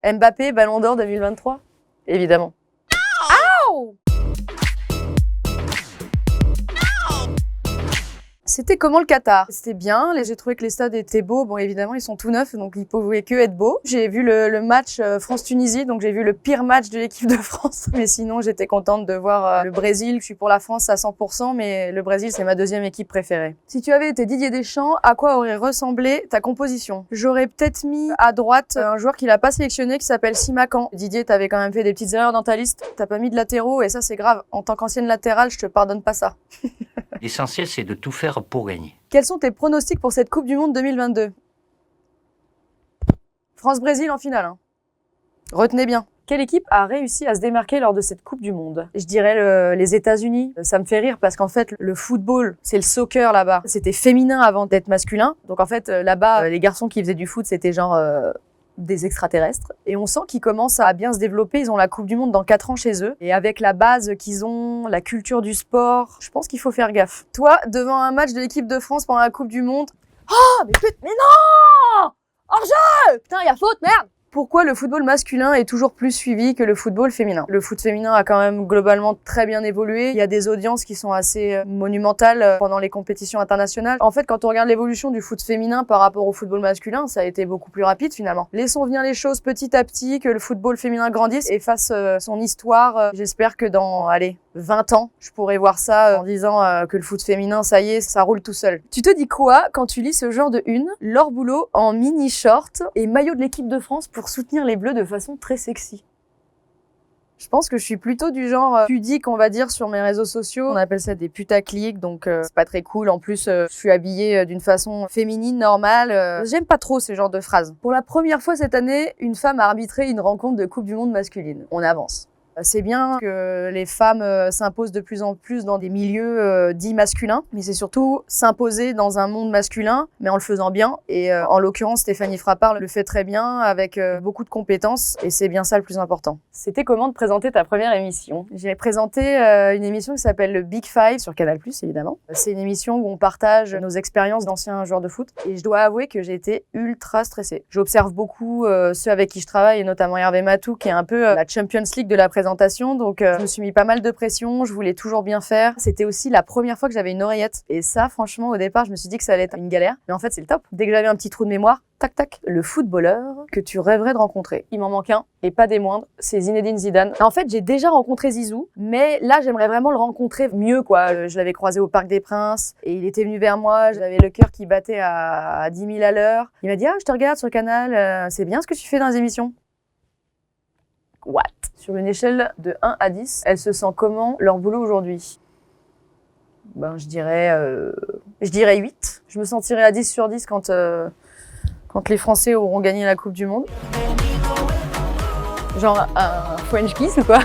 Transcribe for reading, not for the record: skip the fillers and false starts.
Mbappé, Ballon d'Or 2023, évidemment. Ow! C'était comment le Qatar? C'était bien, j'ai trouvé que les stades étaient beaux. Bon, évidemment, ils sont tout neufs, donc ils pouvaient que être beaux. J'ai vu le match France-Tunisie, donc j'ai vu le pire match de l'équipe de France. Mais sinon, j'étais contente de voir le Brésil. Je suis pour la France à 100%, mais le Brésil, c'est ma deuxième équipe préférée. Si tu avais été Didier Deschamps, à quoi aurait ressemblé ta composition? J'aurais peut-être mis à droite un joueur qu'il a pas sélectionné qui s'appelle Simakan. Didier, t'avais quand même fait des petites erreurs dans ta liste. T'as pas mis de latéraux et ça, c'est grave. En tant qu'ancienne latérale, je te pardonne pas ça. L'essentiel, c'est de tout faire pour gagner. Quels sont tes pronostics pour cette Coupe du Monde 2022? France-Brésil en finale. Hein. Retenez bien. Quelle équipe a réussi à se démarquer lors de cette Coupe du Monde? Je dirais les États-Unis. Ça me fait rire parce qu'en fait, le football, c'est le soccer là-bas. C'était féminin avant d'être masculin. Donc en fait, là-bas, les garçons qui faisaient du foot, c'était genre... des extraterrestres. Et on sent qu'ils commencent à bien se développer. Ils ont la Coupe du Monde dans 4 ans chez eux. Et avec la base qu'ils ont, la culture du sport, je pense qu'il faut faire gaffe. Toi, devant un match de l'équipe de France pendant la Coupe du Monde... Oh, mais putain, mais non! Hors-jeu! Putain, y a faute, merde! Pourquoi le football masculin est toujours plus suivi que le football féminin? Le foot féminin a quand même globalement très bien évolué. Il y a des audiences qui sont assez monumentales pendant les compétitions internationales. En fait, quand on regarde l'évolution du foot féminin par rapport au football masculin, ça a été beaucoup plus rapide finalement. Laissons venir les choses petit à petit, que le football féminin grandisse et fasse son histoire. J'espère que dans, 20 ans, je pourrais voir ça en disant que le foot féminin, ça y est, ça roule tout seul. Tu te dis quoi quand tu lis ce genre de une? Laure Boulot en mini-short et maillot de l'équipe de France pour soutenir les Bleus de façon très sexy. Je pense que je suis plutôt du genre pudique, on va dire, sur mes réseaux sociaux. On appelle ça des putaclics, donc c'est pas très cool. En plus, je suis habillée d'une façon féminine, normale. J'aime pas trop ce genre de phrases. Pour la première fois cette année, une femme a arbitré une rencontre de Coupe du Monde masculine. On avance. C'est bien que les femmes s'imposent de plus en plus dans des milieux dits masculins, mais c'est surtout s'imposer dans un monde masculin, mais en le faisant bien. Et en l'occurrence, Stéphanie Frappart le fait très bien, avec beaucoup de compétences, et c'est bien ça le plus important. C'était comment de présenter ta première émission? J'ai présenté une émission qui s'appelle le Big Five sur Canal+, évidemment. C'est une émission où on partage nos expériences d'anciens joueurs de foot, et je dois avouer que j'ai été ultra stressée. J'observe beaucoup ceux avec qui je travaille, et notamment Hervé Matou, qui est un peu la Champions League de la présentation. Donc je me suis mis pas mal de pression, je voulais toujours bien faire. C'était aussi la première fois que j'avais une oreillette. Et ça, franchement, au départ, je me suis dit que ça allait être une galère. Mais en fait, c'est le top. Dès que j'avais un petit trou de mémoire, tac tac, le footballeur que tu rêverais de rencontrer. Il m'en manque un, et pas des moindres, c'est Zinedine Zidane. En fait, j'ai déjà rencontré Zizou, mais là, j'aimerais vraiment le rencontrer mieux, quoi. Je l'avais croisé au Parc des Princes, et il était venu vers moi, j'avais le cœur qui battait à 10 000 à l'heure. Il m'a dit « Ah, je te regarde sur Canal, c'est bien ce que tu fais dans les émissions ». What? Sur une échelle de 1 à 10, elle se sent comment leur boulot aujourd'hui? Je dirais 8. Je me sentirais à 10 sur 10 quand les Français auront gagné la Coupe du Monde. Genre un French kiss ou quoi?